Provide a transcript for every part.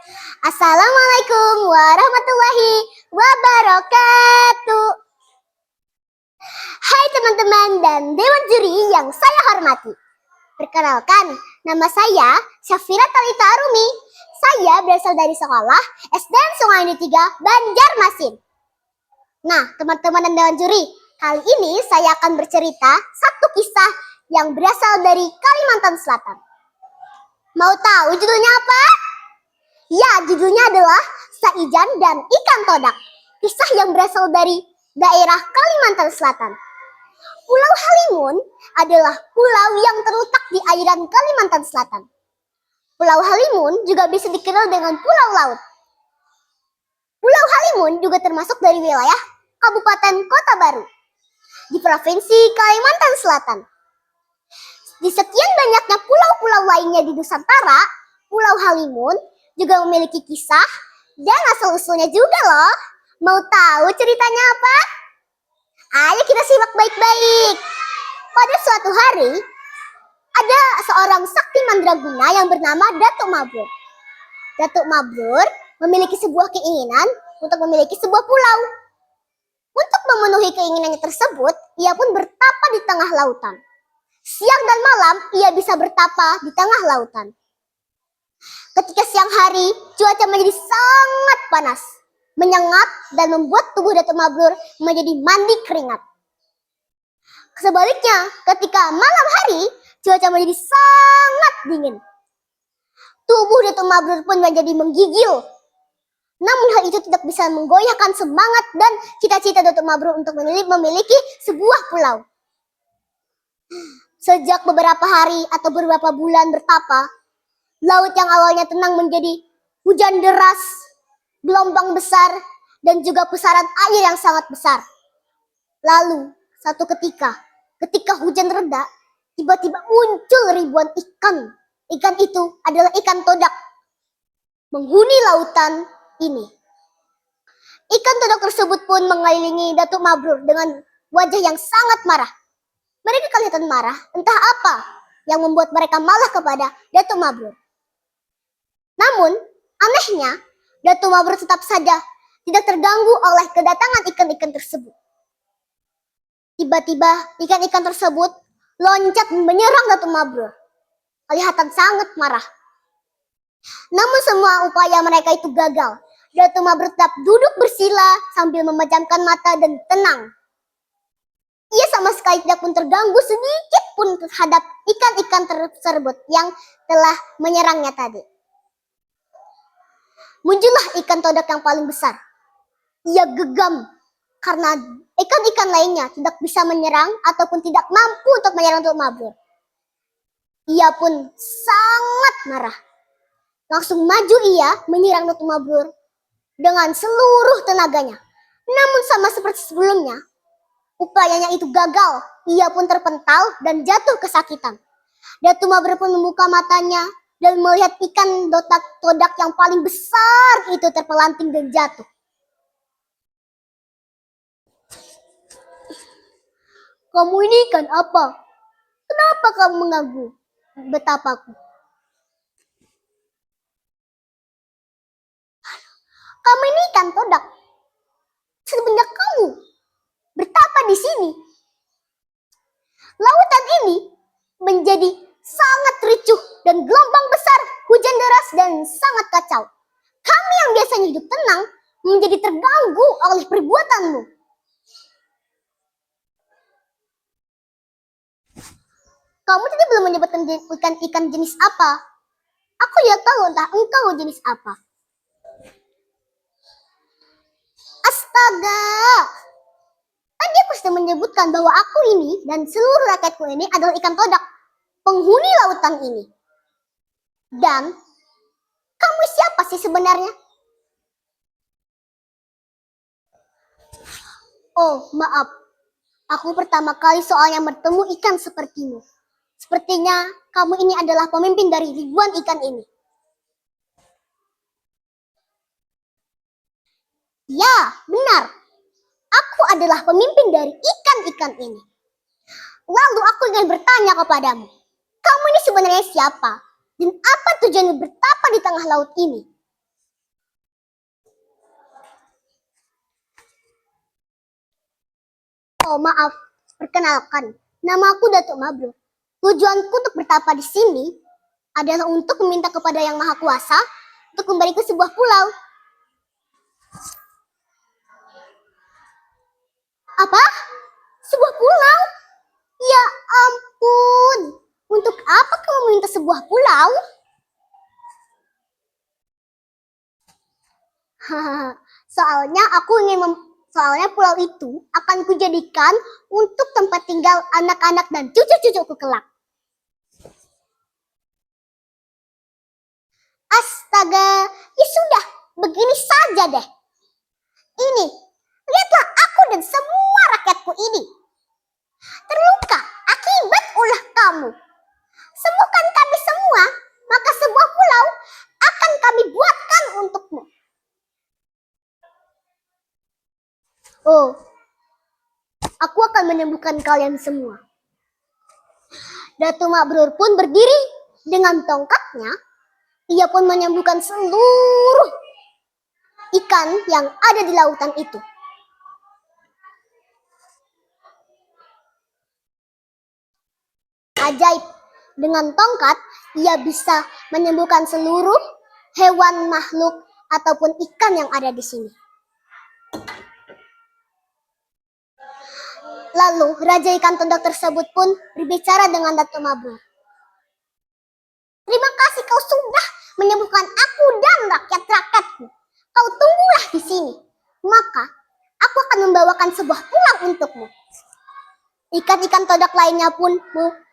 Assalamualaikum warahmatullahi wabarakatuh. Hai teman-teman dan Dewan Juri yang saya hormati. Perkenalkan, nama saya Syafira Talita Arumi. Saya berasal dari sekolah SDN Sungai Ini 3 Banjarmasin. Nah, teman-teman dan Dewan Juri, kali ini saya akan bercerita satu kisah yang berasal dari Kalimantan Selatan. Mau tahu judulnya apa? Ya, judulnya adalah Saijan dan Ikan Todak. Kisah yang berasal dari daerah Kalimantan Selatan. Pulau Halimun adalah pulau yang terletak di airan Kalimantan Selatan. Pulau Halimun juga bisa dikenal dengan Pulau Laut. Pulau Halimun juga termasuk dari wilayah Kabupaten Kota Baru di Provinsi Kalimantan Selatan. Di sekian banyaknya pulau-pulau lainnya di Nusantara, Pulau Halimun juga memiliki kisah dan asal-usulnya juga loh. Mau tahu ceritanya apa? Ayo kita simak baik-baik. Pada suatu hari, ada seorang sakti mandraguna yang bernama Datuk Mabrur. Datuk Mabrur memiliki sebuah keinginan untuk memiliki sebuah pulau. Untuk memenuhi keinginannya tersebut, ia pun bertapa di tengah lautan. Siang dan malam, ia bisa bertapa di tengah lautan. Ketika siang hari, cuaca menjadi sangat panas, menyengat dan membuat tubuh Datuk Mabrur menjadi mandi keringat. Sebaliknya, ketika malam hari, cuaca menjadi sangat dingin. Tubuh Datuk Mabrur pun menjadi menggigil. Namun hal itu tidak bisa menggoyahkan semangat dan cita-cita Datuk Mabrur untuk memiliki sebuah pulau. Sejak beberapa hari atau beberapa bulan bertapa, laut yang awalnya tenang menjadi hujan deras, gelombang besar, dan juga pusaran air yang sangat besar. Lalu, satu ketika hujan reda, tiba-tiba muncul ribuan ikan. Ikan itu adalah ikan todak, menghuni lautan ini. Ikan todak tersebut pun mengelilingi Datuk Mabrur dengan wajah yang sangat marah. Mereka kelihatan marah, entah apa yang membuat mereka malah kepada Datuk Mabrur. Namun, anehnya, Datuk Mabrur tetap saja tidak terganggu oleh kedatangan ikan-ikan tersebut. Tiba-tiba, ikan-ikan tersebut loncat menyerang Datuk Mabrur. Kelihatan sangat marah. Namun semua upaya mereka itu gagal. Datuk Mabrur tetap duduk bersila sambil memejamkan mata dan tenang. Ia sama sekali tidak pun terganggu sedikit pun terhadap ikan-ikan tersebut yang telah menyerangnya tadi. Muncullah ikan todak yang paling besar. Ia gegam karena ikan-ikan lainnya tidak bisa menyerang ataupun tidak mampu untuk menyerang Datuk Mabrur. Ia pun sangat marah. Langsung maju ia menyerang Datuk Mabrur dengan seluruh tenaganya. Namun sama seperti sebelumnya, upayanya itu gagal. Ia pun terpental dan jatuh kesakitan. Datuk Mabrur pun membuka matanya dan melihat ikan todak yang paling besar itu terpelanting dan jatuh. Kamu ini ikan apa? Kenapa kamu mengganggu betapaku? Kamu ini ikan todak. Semenjak kamu bertapa di sini, lautan ini menjadi sangat ricuh dan gelombang besar, hujan deras dan sangat kacau. Kami yang biasanya hidup tenang menjadi terganggu oleh perbuatanmu. Kamu tadi belum menyebutkan ikan jenis apa. Aku tidak tahu entah engkau jenis apa. Astaga! Tadi aku sudah menyebutkan bahwa aku ini dan seluruh rakyatku ini adalah ikan todak, penghuni lautan ini. Dan kamu siapa sih sebenarnya? Oh, maaf. Aku pertama kali soalnya bertemu ikan sepertimu. Sepertinya kamu ini adalah pemimpin dari ribuan ikan ini. Ya, benar. Aku adalah pemimpin dari ikan-ikan ini. Lalu aku ingin bertanya kepadamu. Kamu ini sebenarnya siapa? Dan apa tujuanmu bertapa di tengah laut ini? Oh maaf, perkenalkan, nama aku Datuk Mabrur. Tujuanku untuk bertapa di sini adalah untuk meminta kepada Yang Maha Kuasa untuk memberiku sebuah pulau. Apa? Sebuah pulau? Ya ampun, untuk apa kamu meminta sebuah pulau? Soalnya pulau itu akan kujadikan untuk tempat tinggal anak-anak dan cucu-cucuku kelak. Astaga, ya sudah, begini saja deh. Ini, lihatlah aku dan semua rakyatku ini. Terluka akibat ulah kamu. Sembuhkan kami semua, maka sebuah pulau akan kami buatkan untukmu. Oh, aku akan menyembuhkan kalian semua. Datuk Mabrur pun berdiri dengan tongkatnya. Ia pun menyembuhkan seluruh ikan yang ada di lautan itu. Ajaib, dengan tongkat ia bisa menyembuhkan seluruh hewan, makhluk, ataupun ikan yang ada di sini. Lalu Raja Ikan Todok tersebut pun berbicara dengan Datuk Mabrur. Terima kasih kau sudah menyembuhkan aku dan rakyat-rakyatku. Kau tunggulah di sini, maka aku akan membawakan sebuah pulau untukmu. Ikan-ikan todok lainnya pun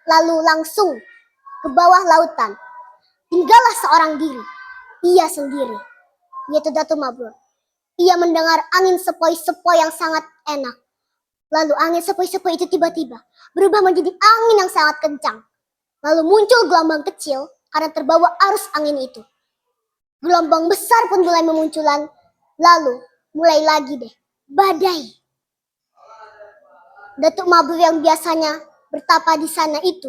lalu langsung ke bawah lautan. Tinggallah seorang diri, ia sendiri, yaitu Datuk Mabrur. Ia mendengar angin sepoi-sepoi yang sangat enak. Lalu angin sepoi-sepoi itu tiba-tiba berubah menjadi angin yang sangat kencang. Lalu muncul gelombang kecil karena terbawa arus angin itu. Gelombang besar pun mulai memunculan. Lalu mulai lagi deh, badai. Datuk Mabrur yang biasanya bertapa di sana itu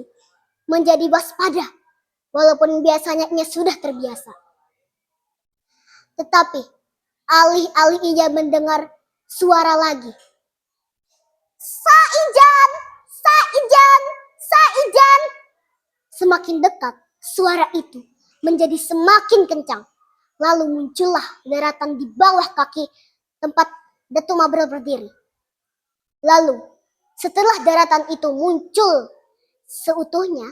menjadi waspada, walaupun biasanya ia sudah terbiasa. Tetapi alih-alih ia mendengar suara lagi, Saijan, Saijan, Saijan. Semakin dekat suara itu menjadi semakin kencang. Lalu muncullah daratan di bawah kaki tempat Datuk Mabrur berdiri. Lalu setelah daratan itu muncul seutuhnya,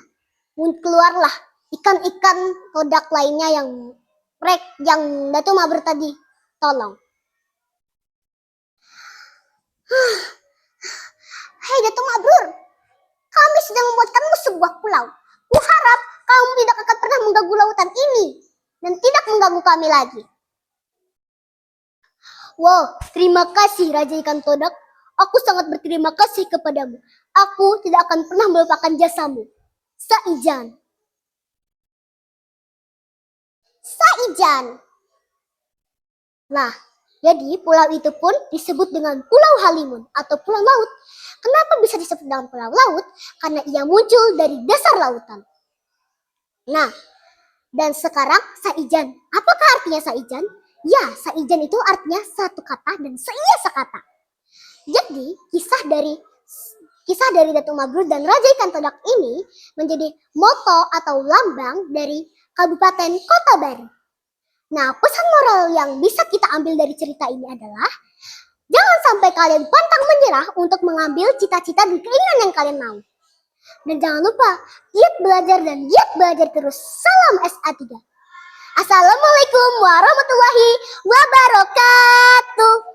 keluarlah ikan-ikan todak lainnya yang Datuk Mabrur tadi tolong. Hei Datuk Mabrur, kami sedang membuatkanmu sebuah pulau. Kuharap kamu tidak akan pernah mengganggu lautan ini dan tidak mengganggu kami lagi. Wow, terima kasih Raja Ikan Todak. Aku sangat berterima kasih kepadamu. Aku tidak akan pernah melupakan jasamu. Saijan. Saijan. Nah, jadi pulau itu pun disebut dengan Pulau Halimun atau Pulau Laut. Kenapa bisa disebut dengan Pulau Laut? Karena ia muncul dari dasar lautan. Nah, dan sekarang Saijan. Apakah artinya Saijan? Ya, Saijan itu artinya satu kata dan seia sekata. Jadi, kisah dari Datuk Mabrur dan Raja Ikan Todak ini menjadi moto atau lambang dari Kabupaten Kota Baru. Nah, pesan moral yang bisa kita ambil dari cerita ini adalah jangan sampai kalian pantang menyerah untuk mengambil cita-cita dan keinginan yang kalian mau. Dan jangan lupa, giat belajar dan giat belajar terus. Salam SA3. Assalamualaikum warahmatullahi wabarakatuh.